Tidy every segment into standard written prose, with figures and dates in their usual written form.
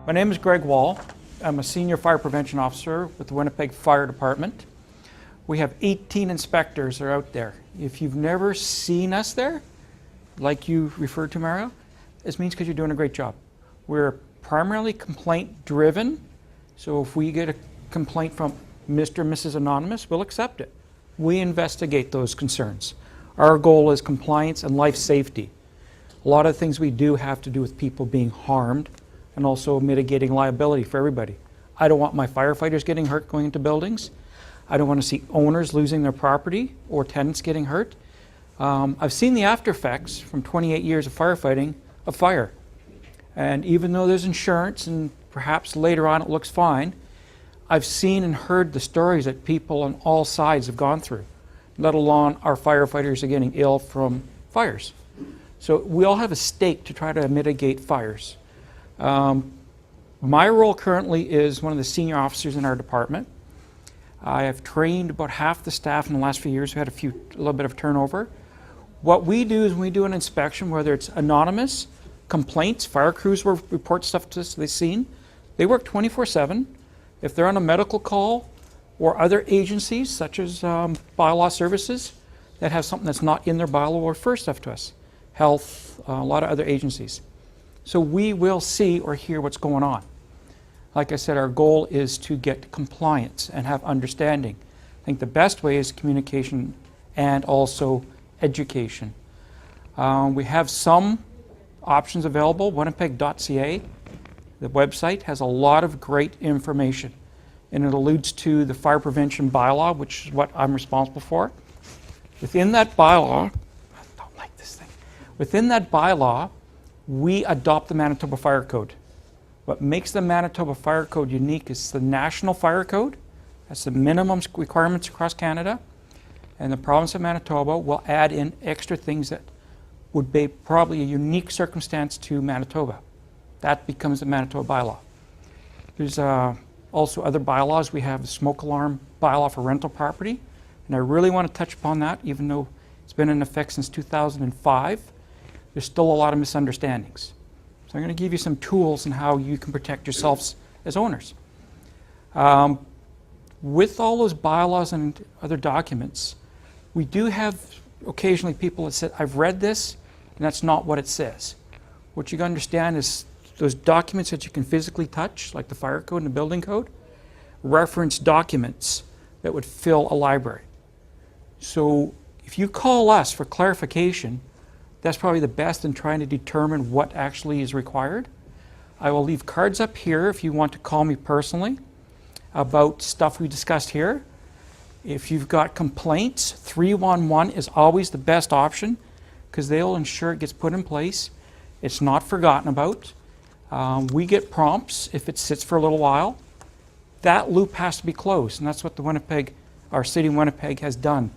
My name is Greg Wahl. I'm a senior fire prevention officer with the Winnipeg Fire Department. We have 18 inspectors that are out there. If you've never seen us there, like you referred to, Mario, this means because you're doing a great job. We're primarily complaint driven, so if we get a complaint from Mr. and Mrs. Anonymous, we'll accept it. We investigate those concerns. Our goal is compliance and life safety. A lot of things we do have to do with people being harmed and also mitigating liability for everybody. I don't want my firefighters getting hurt going into buildings. I don't want to see owners losing their property or tenants getting hurt. I've seen the after effects from 28 years of firefighting of fire. And even though there's insurance and perhaps later on it looks fine, I've seen and heard the stories that people on all sides have gone through, let alone our firefighters are getting ill from fires. So we all have a stake to try to mitigate fires. My role currently is one of the senior officers in our department. I have trained about half the staff in the last few years. We had a little bit of turnover. What we do is when we do an inspection, whether it's anonymous, complaints, fire crews will report stuff to us they've seen. They work 24/7. If they're on a medical call or other agencies such as bylaw services that have something that's not in their bylaw will refer stuff to us. Health, a lot of other agencies. So we will see or hear what's going on. Like I said, our goal is to get compliance and have understanding. I think the best way is communication and also education. We have some options available. Winnipeg.ca, the website, has a lot of great information, and it alludes to the fire prevention bylaw, which is what I'm responsible for. Within that bylaw, I don't like this thing. Within that bylaw, we adopt the Manitoba Fire Code. What makes the Manitoba Fire Code unique is the National Fire Code. That's the minimum requirements across Canada. And the province of Manitoba will add in extra things that would be probably a unique circumstance to Manitoba. That becomes the Manitoba bylaw. There's also other bylaws. We have the smoke alarm bylaw for rental property. And I really want to touch upon that, even though it's been in effect since 2005. There's still a lot of misunderstandings. So I'm going to give you some tools on how you can protect yourselves as owners. With all those bylaws and other documents, we do have occasionally people that say, I've read this, and that's not what it says. What you got to understand is those documents that you can physically touch, like the fire code and the building code, reference documents that would fill a library. So if you call us for clarification, that's probably the best in trying to determine what actually is required. I will leave cards up here if you want to call me personally about stuff we discussed here. If you've got complaints, 311 is always the best option because they'll ensure it gets put in place. It's not forgotten about. We get prompts if it sits for a little while. That loop has to be closed, and that's what our city of Winnipeg has done.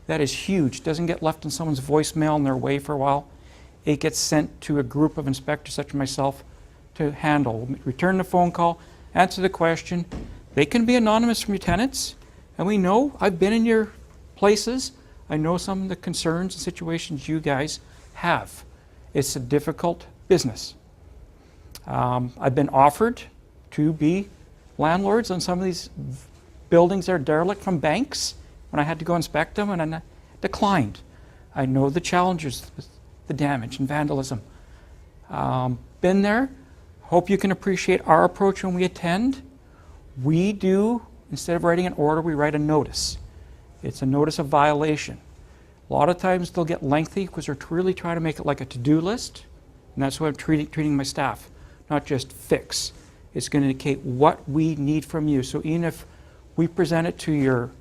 That is huge. It doesn't get left in someone's voicemail and they're away for a while. It gets sent to a group of inspectors such as myself to handle. Return the phone call, answer the question. They can be anonymous from your tenants. And we know, I've been in your places. I know some of the concerns and situations you guys have. It's a difficult business. I've been offered to be landlords on some of these buildings that are derelict from banks when I had to go inspect them, and I declined. I know the challenges with the damage and vandalism. Been there. Hope you can appreciate our approach when we attend. We do, instead of writing an order, we write a notice. It's a notice of violation. A lot of times they'll get lengthy because they're really trying to make it like a to-do list, and that's what I'm treating my staff, not just fix. It's going to indicate what we need from you. So even if we present it to your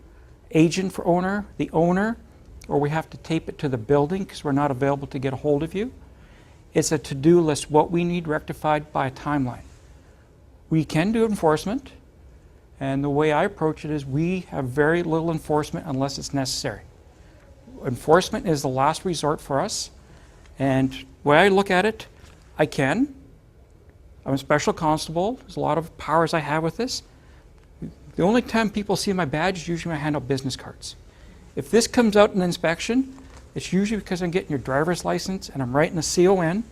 agent for owner, the owner, or we have to tape it to the building because we're not available to get a hold of you, it's a to-do list, what we need rectified by a timeline. We can do enforcement, and the way I approach it is we have very little enforcement unless it's necessary. Enforcement is the last resort for us, and the way I look at it, I'm a special constable. There's a lot of powers I have with this. The only time people see my badge is usually when I hand out business cards. If this comes out in inspection, it's usually because I'm getting your driver's license and I'm writing a CON,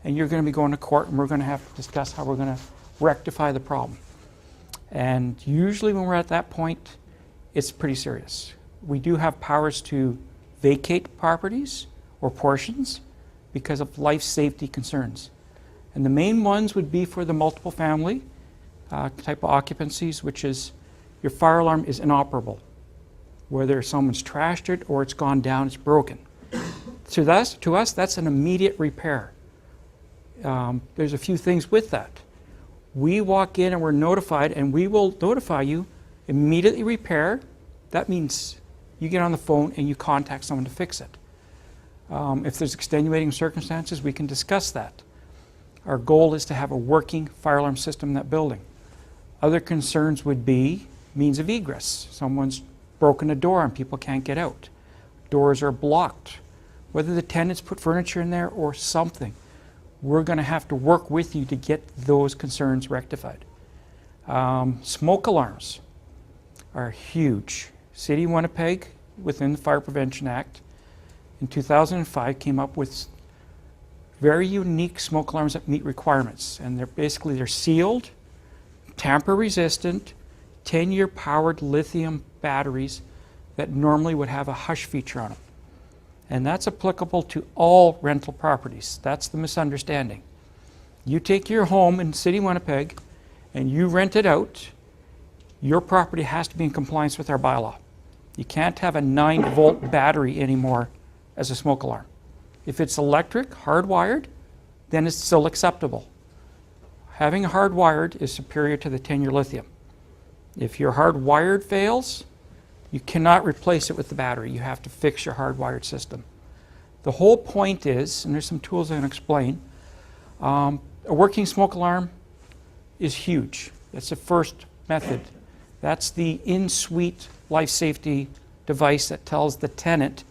and you're going to be going to court, and we're going to have to discuss how we're going to rectify the problem. And usually when we're at that point, it's pretty serious. We do have powers to vacate properties or portions because of life safety concerns. And the main ones would be for the multiple family type of occupancies, which is your fire alarm is inoperable. Whether someone's trashed it or it's gone down, it's broken. To us, that's an immediate repair. There's a few things with that. We walk in and we're notified, and we will notify you, immediately repair. That means you get on the phone and you contact someone to fix it. If there's extenuating circumstances, we can discuss that. Our goal is to have a working fire alarm system in that building. Other concerns would be means of egress. Someone's broken a door and people can't get out. Doors are blocked. Whether the tenants put furniture in there or something, we're going to have to work with you to get those concerns rectified. Smoke alarms are huge. City of Winnipeg, within the Fire Prevention Act, in 2005 came up with very unique smoke alarms that meet requirements. And they're sealed, tamper resistant, 10-year powered lithium batteries that normally would have a hush feature on them. And that's applicable to all rental properties. That's the misunderstanding. You take your home in the City of Winnipeg and you rent it out, your property has to be in compliance with our bylaw. You can't have a 9-volt battery anymore as a smoke alarm. If it's electric, hardwired, then it's still acceptable. Having hardwired is superior to the 10-year lithium. If your hardwired fails, you cannot replace it with the battery. You have to fix your hardwired system. The whole point is, and there's some tools I can explain, a working smoke alarm is huge. That's the first method. That's the in-suite life safety device that tells the tenant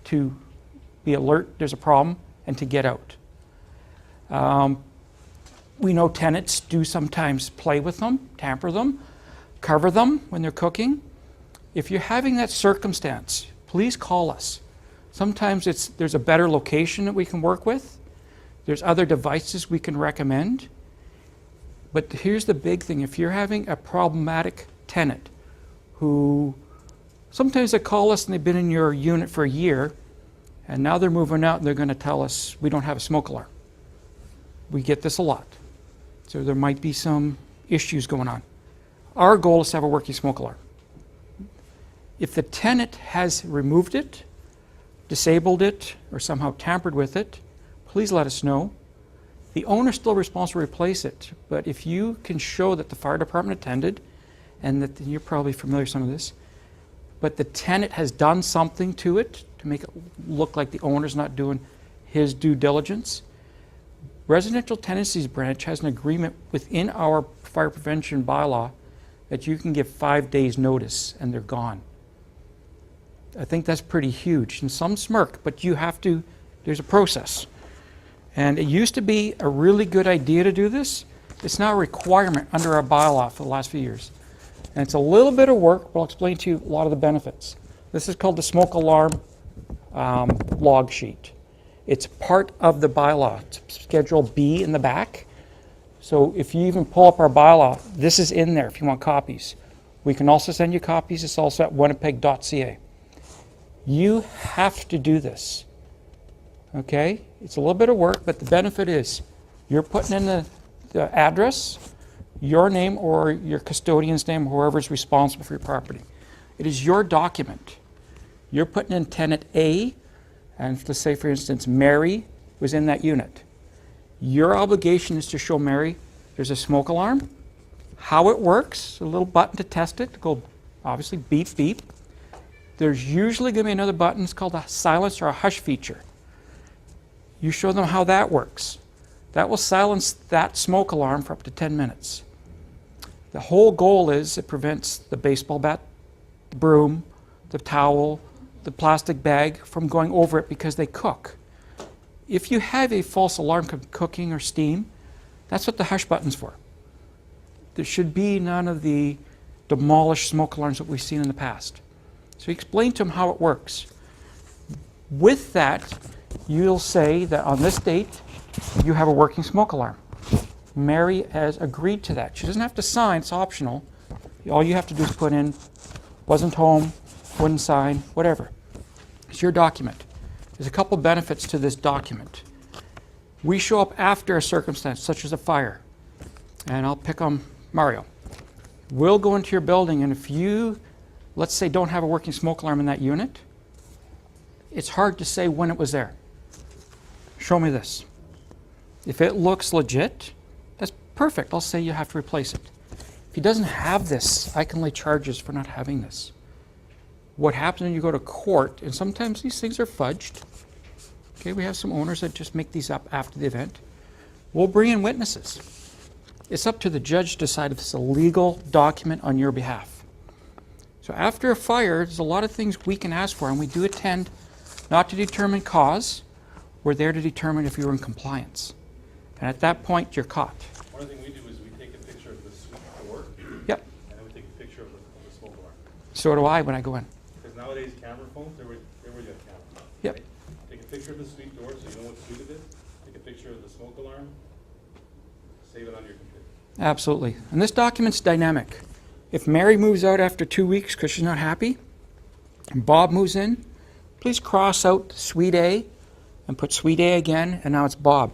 to be alert there's a problem and to get out. We know tenants do sometimes play with them, tamper them, cover them when they're cooking. If you're having that circumstance, please call us. Sometimes there's a better location that we can work with. There's other devices we can recommend. But here's the big thing. If you're having a problematic tenant who sometimes they call us and they've been in your unit for a year and now they're moving out and they're going to tell us we don't have a smoke alarm. We get this a lot. So there might be some issues going on. Our goal is to have a working smoke alarm. If the tenant has removed it, disabled it, or somehow tampered with it, please let us know. The owner is still responsible to replace it, but if you can show that the fire department attended, and that you're probably familiar with some of this, but the tenant has done something to it to make it look like the owner's not doing his due diligence, Residential Tenancies Branch has an agreement within our fire prevention bylaw that you can give 5 days notice and they're gone. I think that's pretty huge. And some smirk, but you have to, there's a process. And it used to be a really good idea to do this. It's now a requirement under our bylaw for the last few years. And it's a little bit of work, but I'll explain to you a lot of the benefits. This is called the smoke alarm log sheet. It's part of the bylaw. It's Schedule B in the back. So if you even pull up our bylaw, this is in there if you want copies. We can also send you copies. It's also at winnipeg.ca. You have to do this. Okay? It's a little bit of work, but the benefit is you're putting in the address, your name or your custodian's name, whoever's responsible for your property. It is your document. You're putting in tenant A, and let's say, for instance, Mary was in that unit. Your obligation is to show Mary there's a smoke alarm, how it works, a little button to test it, to go obviously beep, beep. There's usually going to be another button, it's called a silence or a hush feature. You show them how that works. That will silence that smoke alarm for up to 10 minutes. The whole goal is it prevents the baseball bat, the broom, the towel, the plastic bag from going over it because they cook. If you have a false alarm cooking or steam, that's what the hush button's for. There should be none of the demolished smoke alarms that we've seen in the past. So explain to them how it works. With that, you'll say that on this date, you have a working smoke alarm. Mary has agreed to that. She doesn't have to sign, it's optional. All you have to do is put in, wasn't home, wouldn't sign, whatever. It's your document. There's a couple benefits to this document. We show up after a circumstance, such as a fire, and I'll pick on Mario. We'll go into your building, and if you, let's say, don't have a working smoke alarm in that unit, it's hard to say when it was there. Show me this. If it looks legit, that's perfect. I'll say you have to replace it. If he doesn't have this, I can lay charges for not having this. What happens when you go to court, and sometimes these things are fudged. Okay, we have some owners that just make these up after the event. We'll bring in witnesses. It's up to the judge to decide if it's a legal document on your behalf. So after a fire, there's a lot of things we can ask for, and we do attend not to determine cause. We're there to determine if you're in compliance. And at that point, you're caught. One thing we do is we take a picture of the suite door. Yep. And then we take a picture of the smoke alarm. So do I when I go in. Because nowadays camera phones, they're where you have camera. Yep. Right? Take a picture of the suite door so you know what suite it is. Take a picture of the smoke alarm. Save it on your computer. Absolutely. And this document's dynamic. If Mary moves out after 2 weeks because she's not happy, and Bob moves in, please cross out Suite A and put Suite A again, and now it's Bob.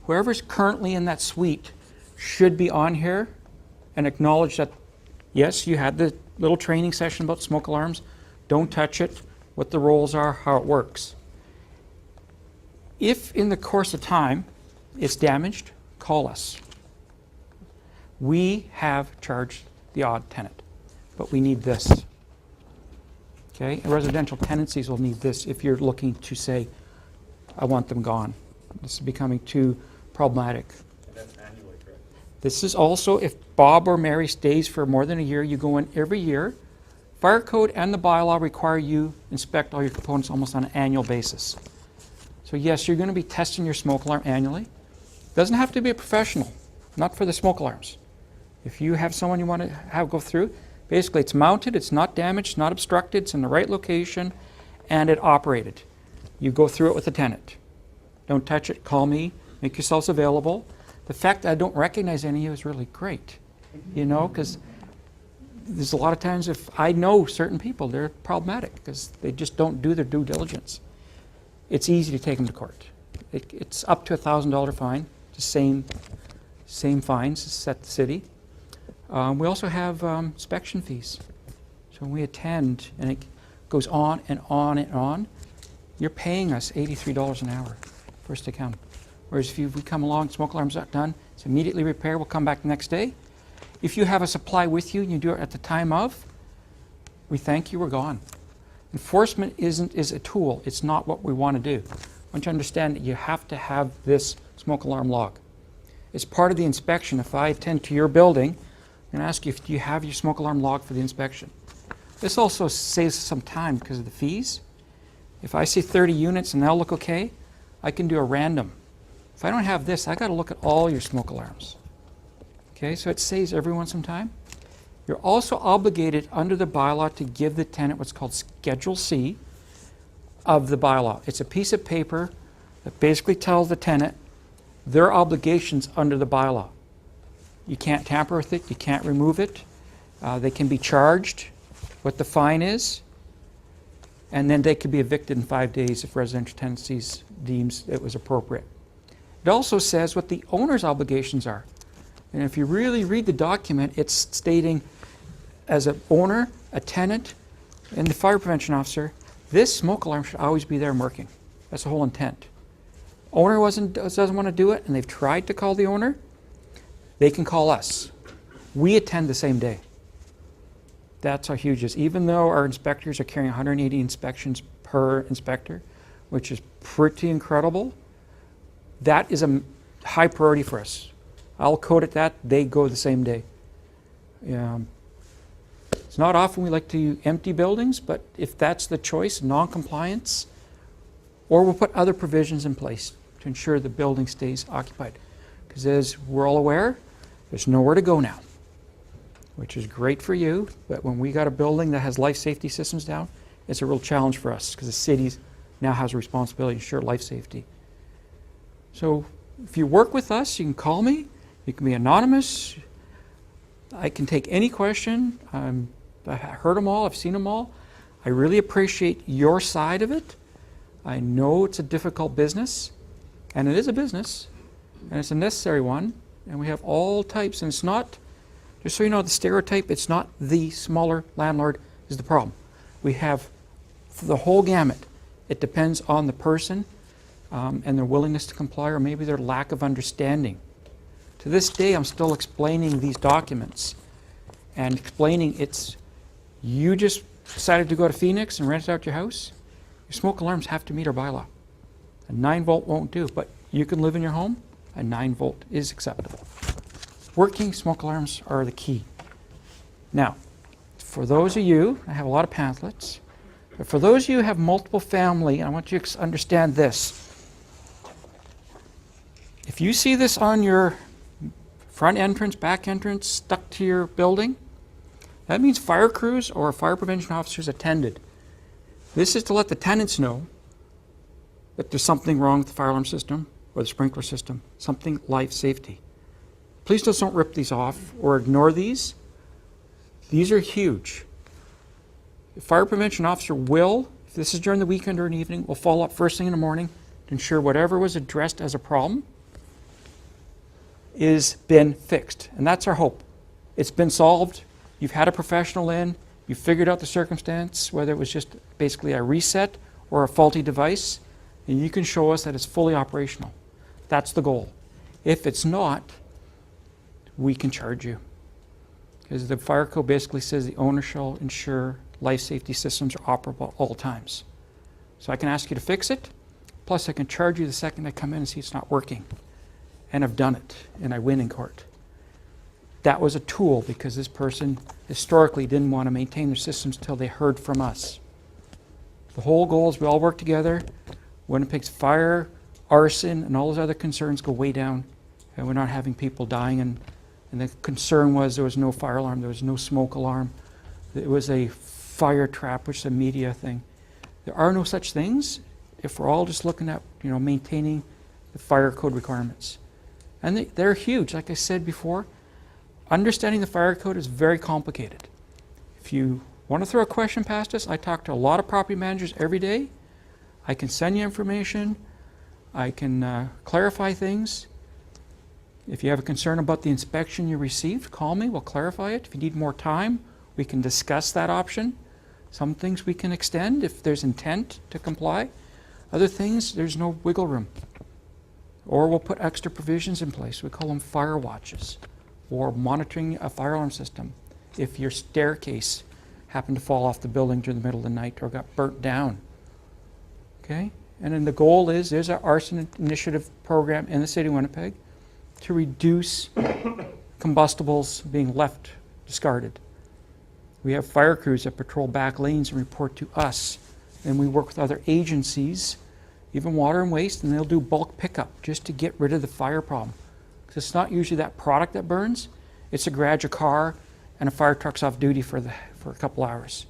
Whoever's currently in that suite should be on here and acknowledge that, yes, you had the little training session about smoke alarms. Don't touch it, what the roles are, how it works. If in the course of time it's damaged, call us. We have charged the odd tenant, but we need this. Okay, and residential tenancies will need this if you're looking to say, I want them gone. This is becoming too problematic. And that's annually, correct? This is also if Bob or Mary stays for more than a year, you go in every year. Fire code and the bylaw require you inspect all your components almost on an annual basis. So yes, you're going to be testing your smoke alarm annually. Doesn't have to be a professional, not for the smoke alarms. If you have someone you want to have go through, basically it's mounted, it's not damaged, not obstructed, it's in the right location, and it operated. You go through it with the tenant. Don't touch it, call me, make yourselves available. The fact that I don't recognize any of you is really great, you know, because there's a lot of times if I know certain people, they're problematic because they just don't do their due diligence. It's easy to take them to court. It's up to $1,000 fine, the same fines as set the city. We also have inspection fees. So when we attend, and it goes on and on and on, you're paying us $83 an hour for us to come. Whereas if we come along, smoke alarm's not done, it's immediately repaired, we'll come back the next day. If you have a supply with you and you do it at the time of, we thank you, we're gone. Enforcement is a tool, it's not what we want to do. I want you to understand that you have to have this smoke alarm log. It's part of the inspection. If I attend to your building, I'm going to ask you, do you have your smoke alarm log for the inspection? This also saves some time because of the fees. If I see 30 units and they'll look okay, I can do a random. If I don't have this, I got to look at all your smoke alarms. Okay, so it saves everyone some time. You're also obligated under the bylaw to give the tenant what's called Schedule C of the bylaw. It's a piece of paper that basically tells the tenant their obligations under the bylaw. You can't tamper with it, you can't remove it. They can be charged what the fine is, and then they could be evicted in 5 days if residential tenancies deems it was appropriate. It also says what the owner's obligations are. And if you really read the document, it's stating as an owner, a tenant, and the fire prevention officer, this smoke alarm should always be there and working. That's the whole intent. Owner doesn't want to do it, and they've tried to call the owner, they can call us. We attend the same day. That's how huge it is. Even though our inspectors are carrying 180 inspections per inspector, which is pretty incredible, that is a high priority for us. I'll code it that, they go the same day. It's not often we like to empty buildings, but if that's the choice, non-compliance, or we'll put other provisions in place to ensure the building stays occupied. Because as we're all aware, there's nowhere to go now, which is great for you, but when we got a building that has life safety systems down, it's a real challenge for us because the city now has a responsibility to ensure life safety. So if you work with us, you can call me. You can be anonymous. I can take any question. I've heard them all. I've seen them all. I really appreciate your side of it. I know it's a difficult business, and it is a business, and it's a necessary one, and we have all types, and it's not, just so you know, the stereotype, it's not the smaller landlord is the problem. We have the whole gamut. It depends on the person and their willingness to comply, or maybe their lack of understanding. To this day, I'm still explaining these documents and explaining you just decided to go to Phoenix and rent out your house. Your smoke alarms have to meet our bylaw. A 9-volt won't do, but you can live in your home. A 9-volt is acceptable. Working smoke alarms are the key. Now, for those of you, I have a lot of pamphlets, but for those of you who have multiple family, I want you to understand this. If you see this on your front entrance, back entrance, stuck to your building, that means fire crews or fire prevention officers attended. This is to let the tenants know that there's something wrong with the fire alarm system or the sprinkler system, something life safety. Please just don't rip these off or ignore these. These are huge. The fire prevention officer will, if this is during the weekend or an evening, will follow up first thing in the morning to ensure whatever was addressed as a problem is been fixed. And that's our hope. It's been solved. You've had a professional in. You figured out the circumstance, whether it was just basically a reset or a faulty device, and you can show us that it's fully operational. That's the goal. If it's not, we can charge you. Because the fire code basically says the owner shall ensure life safety systems are operable at all times. So I can ask you to fix it, plus I can charge you the second I come in and see it's not working. And I've done it, and I win in court. That was a tool because this person historically didn't want to maintain their systems till they heard from us. The whole goal is we all work together. Winnipeg's fire, arson, and all those other concerns go way down, and we're not having people dying. And the concern was there was no fire alarm, there was no smoke alarm. It was a fire trap, which is a media thing. There are no such things if we're all just looking at maintaining the fire code requirements. And they're huge, like I said before. Understanding the fire code is very complicated. If you want to throw a question past us, I talk to a lot of property managers every day. I can send you information. I can clarify things. If you have a concern about the inspection you received, call me. We'll clarify it. If you need more time, we can discuss that option. Some things we can extend if there's intent to comply. Other things, there's no wiggle room. Or we'll put extra provisions in place. We call them fire watches, or monitoring a fire alarm system if your staircase happened to fall off the building during the middle of the night or got burnt down. Okay? And then the goal is, there's our arson initiative program in the city of Winnipeg to reduce combustibles being left discarded. We have fire crews that patrol back lanes and report to us. And we work with other agencies, even water and waste, and they'll do bulk pickup just to get rid of the fire problem. Because it's not usually that product that burns, it's a garage, a car, and a fire truck's off duty for a couple hours.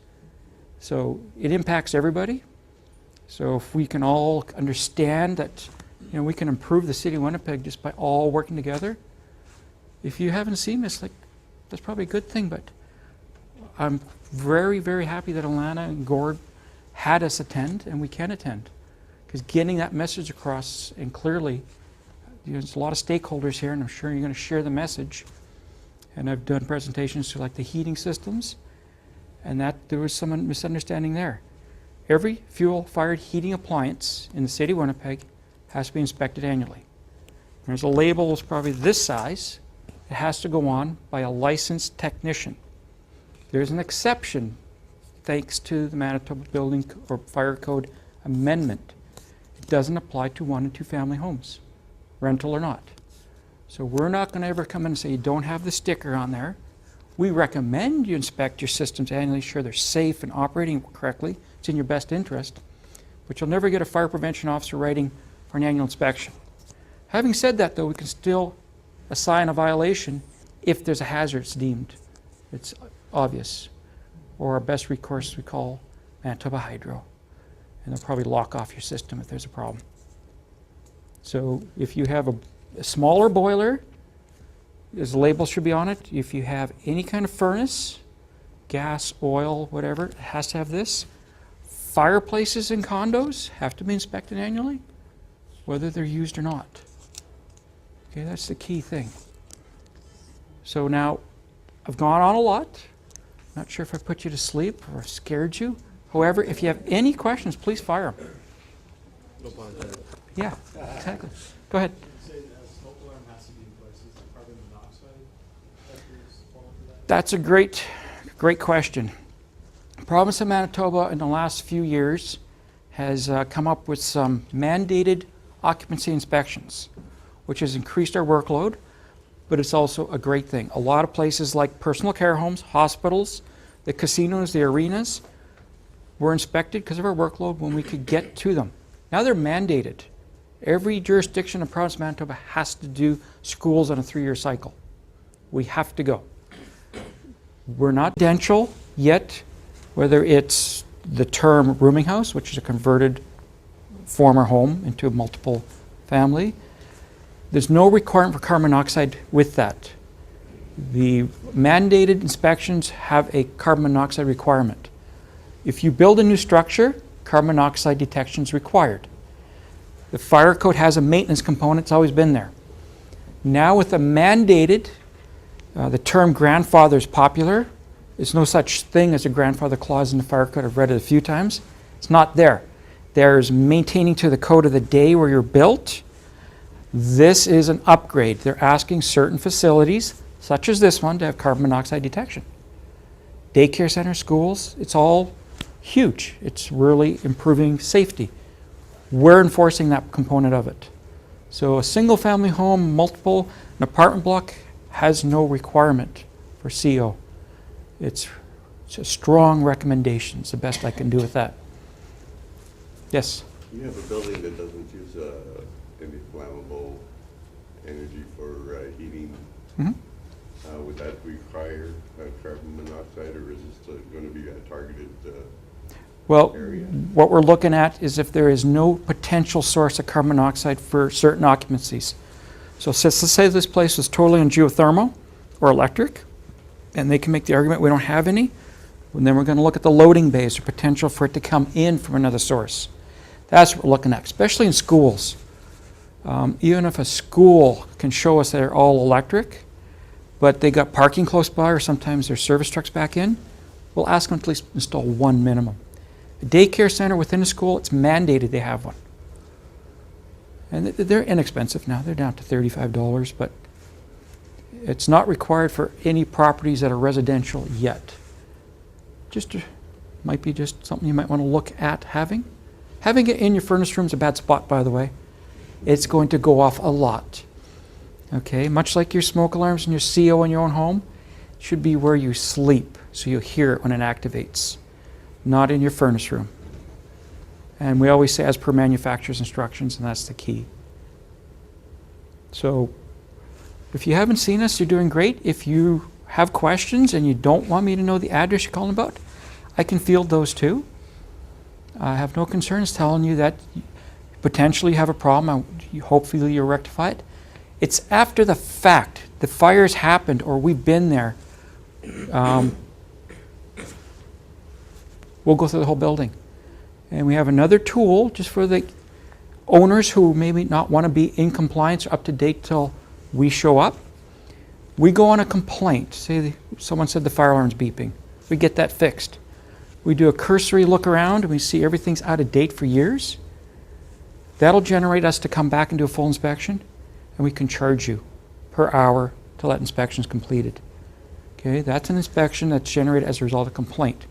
So it impacts everybody. So if we can all understand that we can improve the city of Winnipeg just by all working together. If you haven't seen this, that's probably a good thing, but I'm very, very happy that Alana and Gord had us attend, and we can attend. Because getting that message across, and clearly, there's a lot of stakeholders here, and I'm sure you're going to share the message. And I've done presentations to the heating systems, and that there was some misunderstanding there. Every fuel-fired heating appliance in the city of Winnipeg has to be inspected annually. There's a label that's probably this size. It has to go on by a licensed technician. There's an exception, thanks to the Manitoba Building or Fire Code Amendment. It doesn't apply to 1 and 2 family homes, rental or not. So we're not going to ever come in and say you don't have the sticker on there. We recommend you inspect your systems annually, sure they're safe and operating correctly. It's in your best interest. But you'll never get a fire prevention officer writing for an annual inspection. Having said that, though, we can still assign a violation if there's a hazard it's deemed. It's obvious. Or our best recourse we call Manitoba Hydro. And they'll probably lock off your system if there's a problem. So if you have a smaller boiler, There's a label should be on it. If you have any kind of furnace, gas, oil, whatever, it has to have this. Fireplaces in condos have to be inspected annually, whether they're used or not. Okay, that's the key thing. So now, I've gone on a lot. Not sure if I put you to sleep or scared you. However, if you have any questions, please fire them. No pun intended. Yeah, exactly. Go ahead. You say a smoke alarm has to be in place. Is the carbon monoxide factors fall into that? That's a great question. The province of Manitoba in the last few years has come up with some mandated occupancy inspections, which has increased our workload, but it's also a great thing. A lot of places like personal care homes, hospitals, the casinos, the arenas were inspected because of our workload when we could get to them. Now they're mandated. Every jurisdiction in the province of Manitoba has to do schools on a 3-year cycle. We have to go. We're not residential yet, whether it's the term rooming house, which is a converted former home into a multiple family. There's no requirement for carbon monoxide with that. The mandated inspections have a carbon monoxide requirement. If you build a new structure, carbon monoxide detection is required. The fire code has a maintenance component, it's always been there. Now with the mandated, the term grandfather is popular. There's no such thing as a grandfather clause in the fire code. I've read it a few times. It's not there. There's maintaining to the code of the day where you're built. This is an upgrade. They're asking certain facilities, such as this one, to have carbon monoxide detection. Daycare centers, schools, it's all huge. It's really improving safety. We're enforcing that component of it. So a single family home, multiple, an apartment block has no requirement for CO. It's a strong recommendation. It's the best I can do with that. Yes? You have a building that doesn't use any flammable energy for heating. Mm-hmm. Would that require carbon monoxide, or is this going to be a targeted Well, area? what we're looking at is if there is no potential source of carbon monoxide for certain occupancies. So let's say this place was totally on geothermal or electric, and they can make the argument we don't have any, and then we're going to look at the loading bays or potential for it to come in from another source. That's what we're looking at, especially in schools. Even if a school can show us they're all electric, but they got parking close by or sometimes their service trucks back in, we'll ask them to at least install one minimum. A daycare center within a school, it's mandated they have one. And they're inexpensive now. They're down to $35, but it's not required for any properties that are residential yet. Just might be just something you might want to look at having. Having it in your furnace room is a bad spot, by the way. It's going to go off a lot. Okay, much like your smoke alarms and your CO in your own home, it should be where you sleep, so you hear it when it activates, not in your furnace room. And we always say as per manufacturer's instructions, and that's the key. So if you haven't seen us, you're doing great. If you have questions and you don't want me to know the address you're calling about, I can field those too. I have no concerns telling you that potentially you have a problem. Hopefully you'll rectify it. It's after the fact. The fire's happened or we've been there. We'll go through the whole building. And we have another tool just for the owners who maybe not want to be in compliance or up to date till we show up. We go on a complaint. Say someone said the fire alarm's beeping. We get that fixed. We do a cursory look around and we see everything's out of date for years. That'll generate us to come back and do a full inspection, and we can charge you per hour till that inspection is completed. Okay, that's an inspection that's generated as a result of complaint.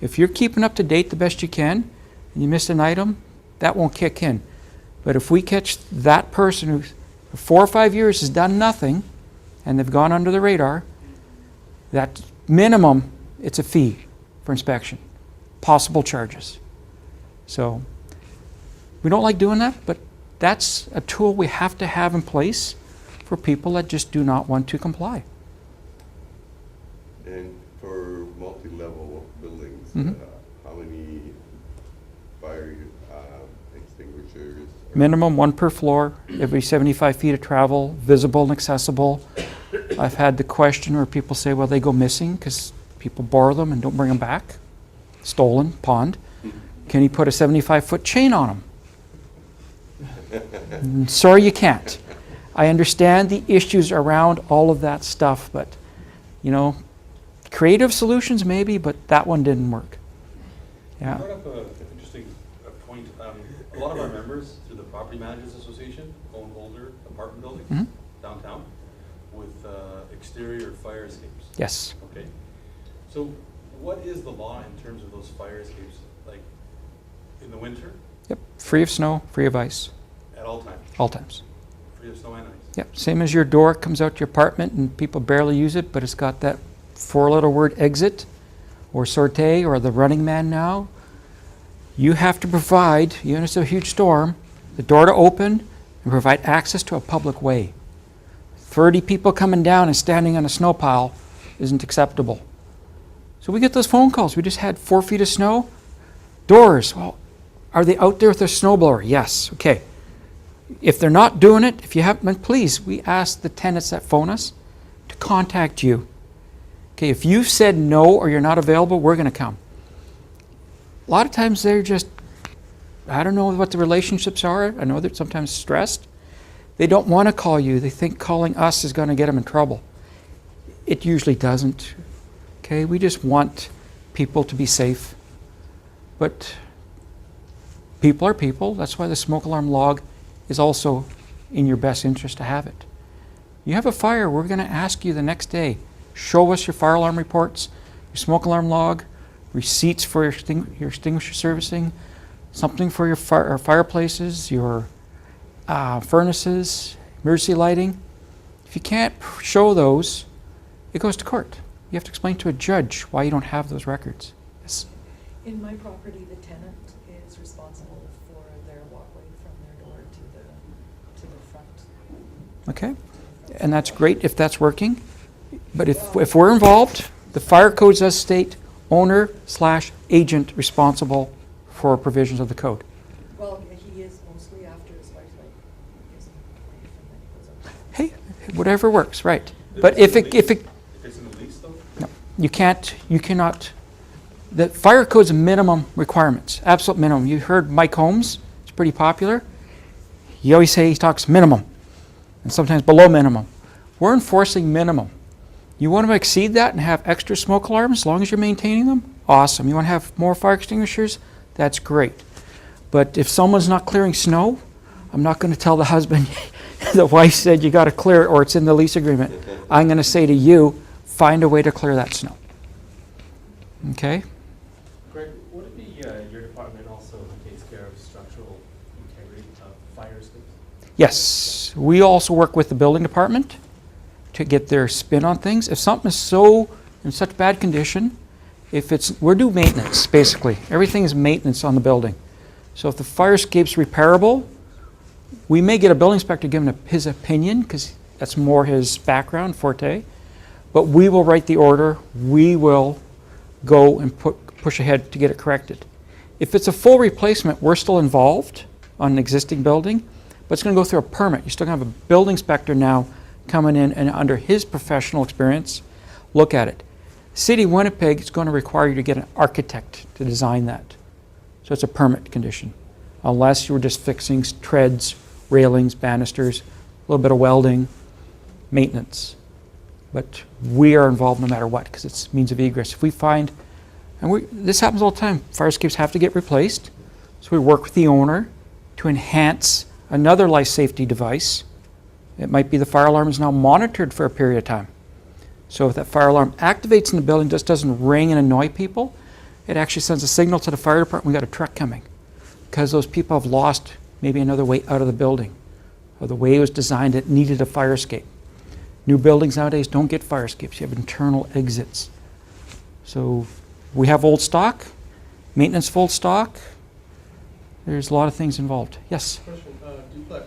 If you're keeping up to date the best you can, and you missed an item, that won't kick in. But if we catch that person who for 4 or 5 years has done nothing, and they've gone under the radar, that minimum, it's a fee for inspection. Possible charges. So, we don't like doing that, but that's a tool we have to have in place for people that just do not want to comply. And for multi-level buildings, Mhm. how many fire extinguishers Minimum one per floor, every 75 feet of travel, visible and accessible. I've had the question where people say, well, they go missing because people borrow them and don't bring them back. Stolen, pawned. Can you put a 75-foot chain on them? Sorry, you can't. I understand the issues around all of that stuff, but, you know, creative solutions maybe, but that one didn't work. You Yeah. brought up an interesting point. A lot of our members through the Property Managers Association own older apartment buildings Mhm. downtown with exterior fire escapes. Yes. Okay. So what is the law in terms of those fire escapes, like in the winter, Yep. Free of snow, free of ice, at all times, all times. free of snow and ice? Yep. Same as your door comes out to your apartment and people barely use it, but it's got that four-letter word exit or sortie or the running man now. You have to provide, even if it's a huge storm, the door to open and provide access to a public way. 30 people coming down and standing on a snow pile isn't acceptable. So we get those phone calls. We just had 4 feet of snow. Doors, well, are they out there with their snowblower? Yes. Okay. If they're not doing it, if you haven't, please, we ask the tenants that phone us to contact you. Okay, if you've said no or you're not available, we're going to come. A lot of times they're just, I don't know what the relationships are. I know they're sometimes stressed. They don't want to call you. They think calling us is going to get them in trouble. It usually doesn't. Okay, we just want people to be safe. But people are people. That's why the smoke alarm log is also in your best interest to have it. You have a fire, we're going to ask you the next day, show us your fire alarm reports, your smoke alarm log, receipts for your extinguisher servicing, something for your fireplaces, your furnaces, emergency lighting. If you can't show those, it goes to court. You have to explain to a judge why you don't have those records. Yes. In my property, the tenant is responsible for their walkway from their door to the front. Okay, and that's great if that's working. But if we're involved, the fire code does state owner/agent responsible for provisions of the code. Well, he is mostly after his wife's like, his wife, and then he goes up. Hey, whatever works, right? But if it, If it's in the lease though? no, you cannot. The fire code's minimum requirements, absolute minimum. You heard Mike Holmes, it's pretty popular. He always he talks minimum, and sometimes below minimum. We're enforcing minimum. You want to exceed that and have extra smoke alarms as long as you're maintaining them? Awesome. You want to have more fire extinguishers? That's great. But if someone's not clearing snow, I'm not going to tell the husband, the wife said you got to clear it or it's in the lease agreement. I'm going to say to you, find a way to clear that snow. Okay? Greg, would it be your department also who takes care of structural integrity of fire escapes? Yes. We also work with the building department to get their spin on things. If something is so in such bad condition, we're due maintenance, basically. Everything is maintenance on the building. So if the fire escape's repairable, we may get a building inspector giving his opinion, because that's more his background, forte. But we will write the order. We will go and push ahead to get it corrected. If it's a full replacement, we're still involved on an existing building, but it's going to go through a permit. You're still going to have a building inspector now coming in and under his professional experience, look at it. City of Winnipeg is going to require you to get an architect to design that. So it's a permit condition. Unless you were just fixing treads, railings, banisters, a little bit of welding, maintenance. But we are involved no matter what, because it's means of egress. If we find, and this happens all the time, fire escapes have to get replaced. So we work with the owner to enhance another life safety device. It might be the fire alarm is now monitored for a period of time. So if that fire alarm activates in the building, just doesn't ring and annoy people, it actually sends a signal to the fire department, we got a truck coming. Because those people have lost maybe another way out of the building. Or the way it was designed, it needed a fire escape. New buildings nowadays don't get fire escapes, you have internal exits. So we have old stock, maintenance full stock. There's a lot of things involved. Yes? Question, duplex,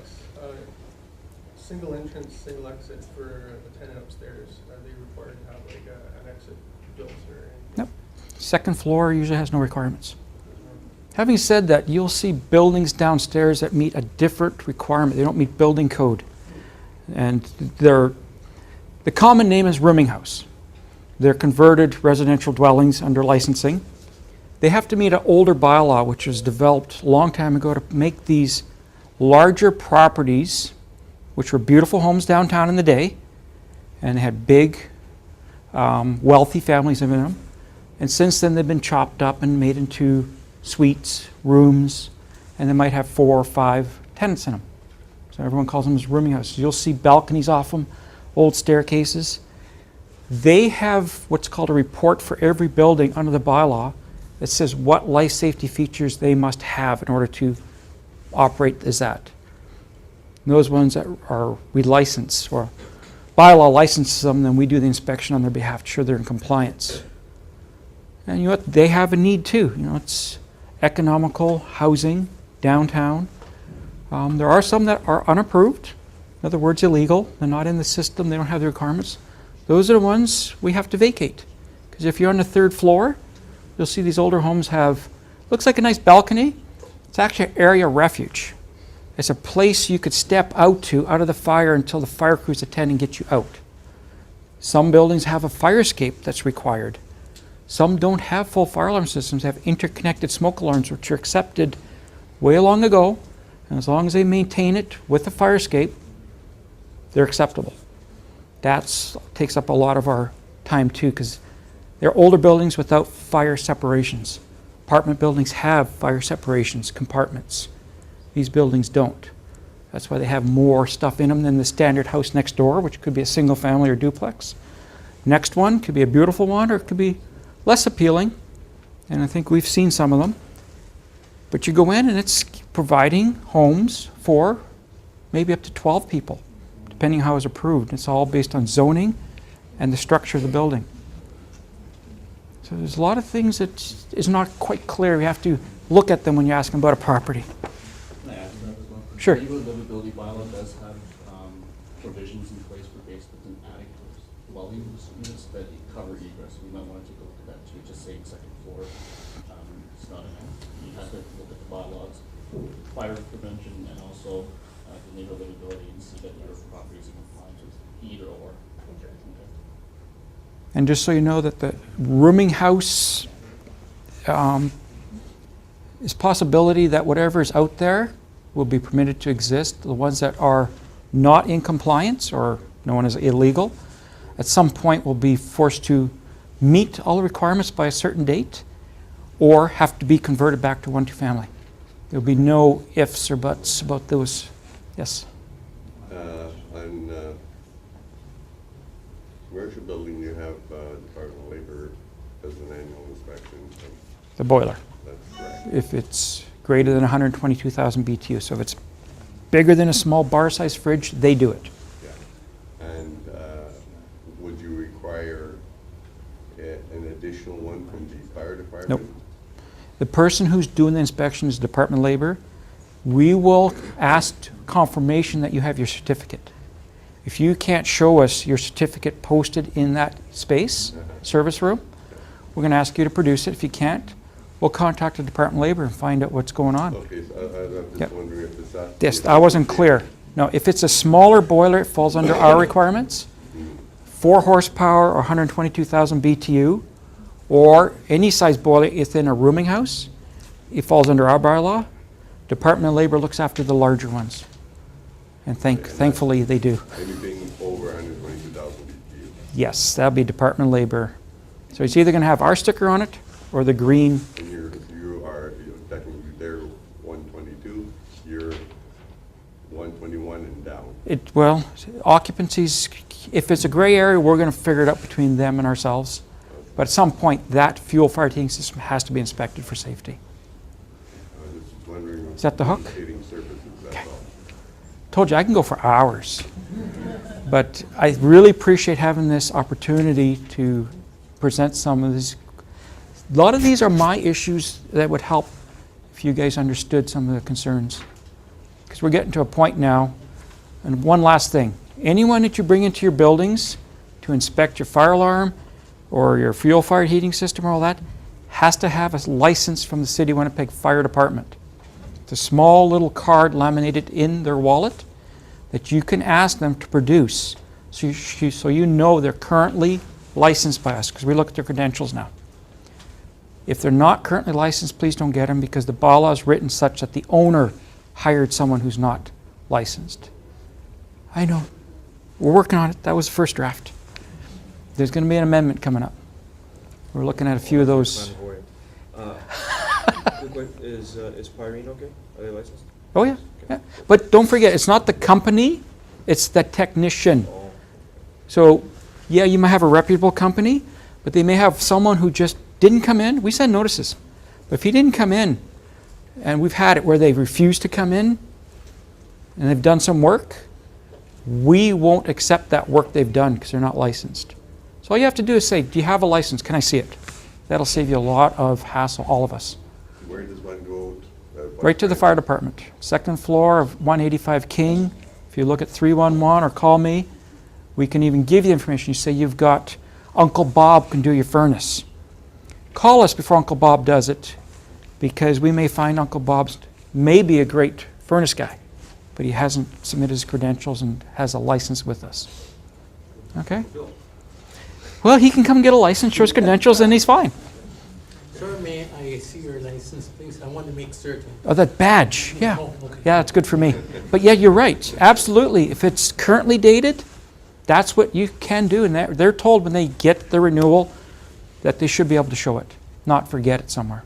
single entrance, single exit for the tenant upstairs, are they required to have like an exit built or anything? Nope. Second floor usually has no requirements. Having said that, you'll see buildings downstairs that meet a different requirement. They don't meet building code. And the common name is rooming house. They're converted residential dwellings under licensing. They have to meet an older bylaw, which was developed a long time ago to make these larger properties, which were beautiful homes downtown in the day, and they had big, wealthy families living in them. And since then, they've been chopped up and made into suites, rooms, and they might have 4 or 5 tenants in them. So everyone calls them as rooming houses. You'll see balconies off them, old staircases. They have what's called a report for every building under the bylaw that says what life safety features they must have in order to operate as that. And those ones that we license, or bylaw licenses them, then we do the inspection on their behalf to ensure they're in compliance. And you know what? They have a need too. You know, it's economical housing downtown. There are some that are unapproved, in other words, illegal. They're not in the system. They don't have the requirements. Those are the ones we have to vacate. Because if you're on the 3rd floor, you'll see these older homes have, looks like a nice balcony. It's actually an area of refuge. It's a place you could step out of the fire until the fire crews attend and get you out. Some buildings have a fire escape that's required. Some don't have full fire alarm systems. They have interconnected smoke alarms, which are accepted way long ago. And as long as they maintain it with a fire escape, they're acceptable. That takes up a lot of our time too, because they're older buildings without fire separations. Apartment buildings have fire separations, compartments. These buildings don't. That's why they have more stuff in them than the standard house next door, which could be a single family or duplex. Next one could be a beautiful one, or it could be less appealing. And I think we've seen some of them. But you go in and it's providing homes for maybe up to 12 people, depending how it's approved. It's all based on zoning and the structure of the building. So there's a lot of things that is not quite clear. You have to look at them when you ask them about a property. Can I add to that as well? Sure. The livability bylaw does have provisions in place for basements and attic dwellings units that cover egress. You might want to take a look at that too. Just saying 2nd floor, it's not enough. You have to look at the bylaws, fire prevention, and also the neighbor livability, and see that your property is in compliance with either or. Okay. And just so you know that the rooming house is possibility that whatever is out there will be permitted to exist. The ones that are not in compliance or known as illegal, at some point will be forced to meet all the requirements by a certain date or have to be converted back to 1-2 family. There'll be no ifs or buts about those. Yes? On commercial building, you have Department of Labor does an annual inspection. The boiler. That's correct. If it's greater than 122,000 BTU. So if it's bigger than a small bar-sized fridge, they do it. Yeah. And would you require an additional one from the fire department? Nope. The person who's doing the inspection is Department of Labor. We will ask confirmation that you have your certificate. If you can't show us your certificate posted in that space, service room, we're going to ask you to produce it. If you can't, we'll contact the Department of Labor and find out what's going on. Okay, so I'm just Yep. wondering if it's that. Yes, I wasn't clear. No, if it's a smaller boiler, it falls under our requirements. 4 horsepower or 122,000 BTU, or any size boiler within a rooming house, it falls under our bylaw. Department of Labor looks after the larger ones. And thankfully they do. Anything over 122,000 BTU? Yes, that'll be Department of Labor. So it's either going to have our sticker on it or the green. And you are technically they're 122, you're 121 and down. Well, occupancies, if it's a gray area, we're going to figure it out between them and ourselves. But at some point, that fuel fire heating system has to be inspected for safety. I was just wondering. Is that the hook? Heating surfaces, that's all. Told you I can go for hours. But I really appreciate having this opportunity to present some of these. A lot of these are my issues that would help if you guys understood some of the concerns. Because we're getting to a point now. And one last thing. Anyone that you bring into your buildings to inspect your fire alarm or your fuel fire heating system or all that has to have a license from the City of Winnipeg Fire Department. It's a small little card laminated in their wallet that you can ask them to produce, so you know they're currently licensed by us, because we look at their credentials now. If they're not currently licensed, please don't get them, because the bylaw is written such that the owner hired someone who's not licensed. I know. We're working on it. That was the first draft. There's going to be an amendment coming up. We're looking at a few of those. Quick one, is Pyrene okay? Are they licensed? Oh, yeah. Yeah. But don't forget, it's not the company, it's the technician. Oh. So, yeah, you might have a reputable company, but they may have someone who just didn't come in. We send notices. But if he didn't come in, and we've had it where they've refused to come in, and they've done some work, we won't accept that work they've done because they're not licensed. So all you have to do is say, do you have a license? Can I see it? That'll save you a lot of hassle, all of us. Where does one go? Right to the fire department. Second floor of 185 King. If you look at 311 or call me, we can even give you information. You say you've got Uncle Bob can do your furnace. Call us before Uncle Bob does it, because we may find Uncle Bob's maybe a great furnace guy, but he hasn't submitted his credentials and has a license with us. Okay? Well, he can come get a license, show his credentials, and he's fine. Sir, may I see your license, please? I want to make certain. Oh, that badge, yeah. Oh, okay. Yeah, that's good for me. But yeah, you're right, absolutely. If it's currently dated, that's what you can do, and they're told when they get the renewal that they should be able to show it, not forget it somewhere.